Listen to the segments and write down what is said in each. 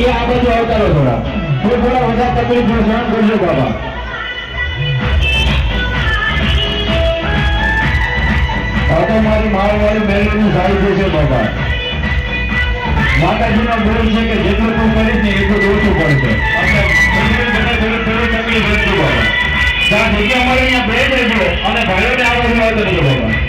એ આ બાજુ આવતા રહો થોડા વધારે તકલીફ સહન કરજો બાબા. આ તો મારી માળવાળી મેલડીનું સાહિત્ય છે બાબા. માતાજીનો બોલ છે કે જેટલું તું કરીશ ને એટલું ઓછું પડશે. થોડી તકલીફ રહેજો બાબા. ત્યાં જગ્યા મળે અહીંયા બેઠ રહેજો અને ભાઈઓને આ બાજુ આવતા રહેજો બાબા.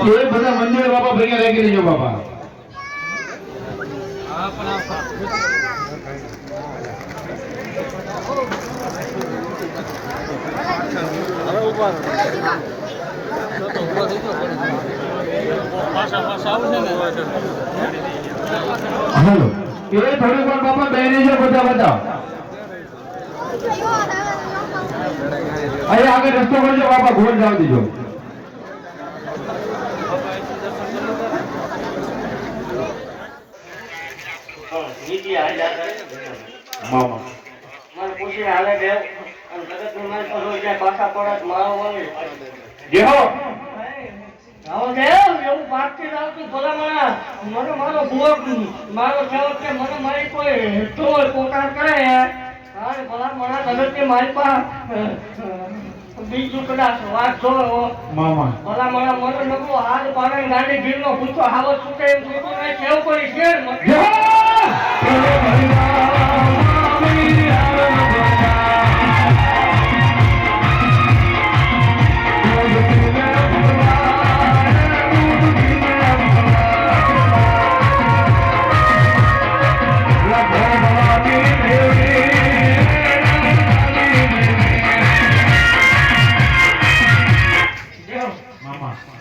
એ બધા મંદિર બાપા ભેગા રાખી લેજો બાપા. હાલો એ થોડીક વાર બાપા બેસી જો બધા અહીંયા આગળ રસ્તો કરજો બાપા. ઘોડ જાવ દીજો. મામા મને પૂછી હાલે દે અને જગત નું માલ પર હોય જાય પાછા પડત મારો વળી જેહો આવો દે એવું પાકથી આવતું ભલામણા મને મારો ભોગ મારો સેવક કે મને મારી કોઈ તોય પોકાર કરે હા ભલામણા જગત કે મારી પાસે બીજું કદાચ વાત જોવો મામા ભલામણા મને નકરો હાથ પાડે ગાડી ગીરનો પૂછો હાવત છૂટે એમ છૂટું નહીં કેવું કરી છે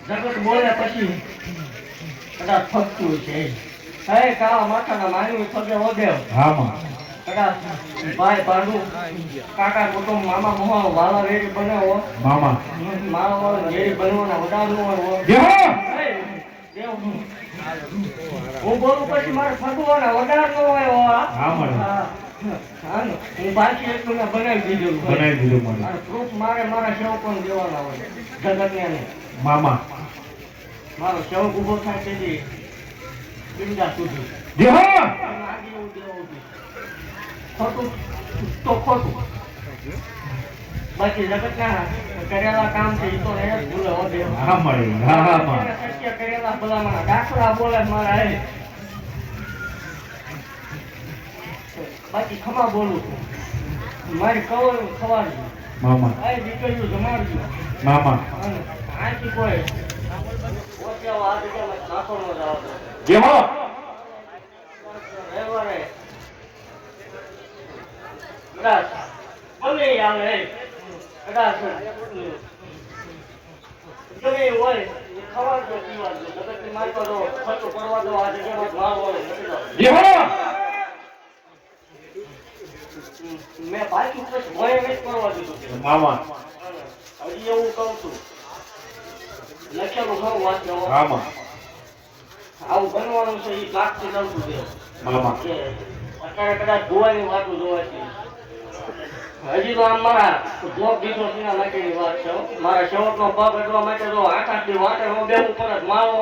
જગત બોલે પછી કદાચ ફગતું છે હે કાળા માથાના માનવી ફગે ઓદેવ હા માં કદાચ ભાઈ પાડું કાકા કુટુંબ મામા મોહ વાલા રેડી બનાવો મામા મારા વાળા રેડી બનવાના વડાનું હોય જેહો દેવ હું બોલું પછી મારે ફગવાના વડાનું હોય હા મને હું બાકી એટલું મેં બનાવી દીધું મને પ્રૂફ મારે મારા સેવકોને દેવાના હોય જગતને મામા મારો સેવક ઉભો થાય તેથી બિંદા સુધી જેહો ખોટું તો ખોટું બાકી જગતના કરેલા કામ છે એ તો એ ભૂલે વધે હા મળી હા માં સત્ય કરેલા ભલામણા દાખલા બોલે મારા એ બાકી ખમા બોલું છું મારી કવર ખવાની મામા આ દીકરીઓ જમાડજો મામા આથી કોઈ ઓછા આ જગ્યામાં નાખો ન જાવ જેહો રહેવારે કદાચ બોલે આવે કદાચ ગમે હોય ખવા દો પીવા દો જગતની માતા દો ખર્ચો કરવા દો આ જગ્યામાં ભાવ હોય જેહો મેં બાકી ઉપર ભય વેચ કરવા દીધું મામા હજી એવું કહું છું લખેલું ઘણું વાંચ્યો મામા આવું બનવાનું છે એ લાગતું નતું છે મામા કે અત્યારે કદાચ જોવાની વાતો જોવાય હજી તો આમ મારા જોબ દીધો તેના માટેની વાત છે મારા સેવકનો પગ અડવા માટે તો આકાશની વાટે નો બેવું પડે માવો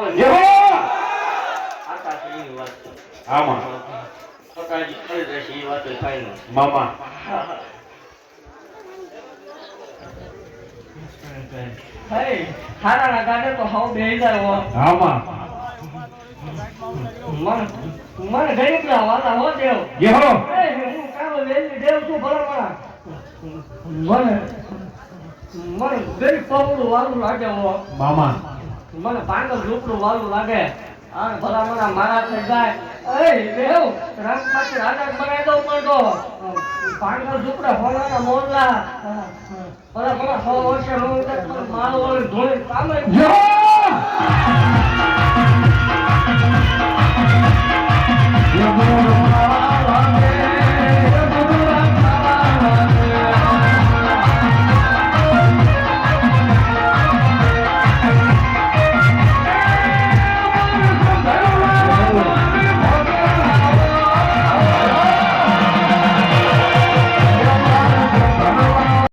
આકાશની વાત છે આમાં સકાજી કરી દેશે એ વાત થાય ને મામા હે હારાના ગાડે તો હાવ બેહી જાય આમાં મને ગરીબ ના વાલા હો દેવ જેહો હું કાલો વેલી દેવ છું ભલા મને ગરીબ પવડું વાળું લાગે હો મામા મને પાંગલ ઝૂપડું વાળું લાગે હા ભલા મને મારા થઈ જાય એ દેવ રંગ પાછી રાજા બનાવી દઉં પણ તો પાણીના ઝૂંપડા હોવાના મોરલા ભલા ભલા 100 વર્ષે મારો ધોઈ કામ જય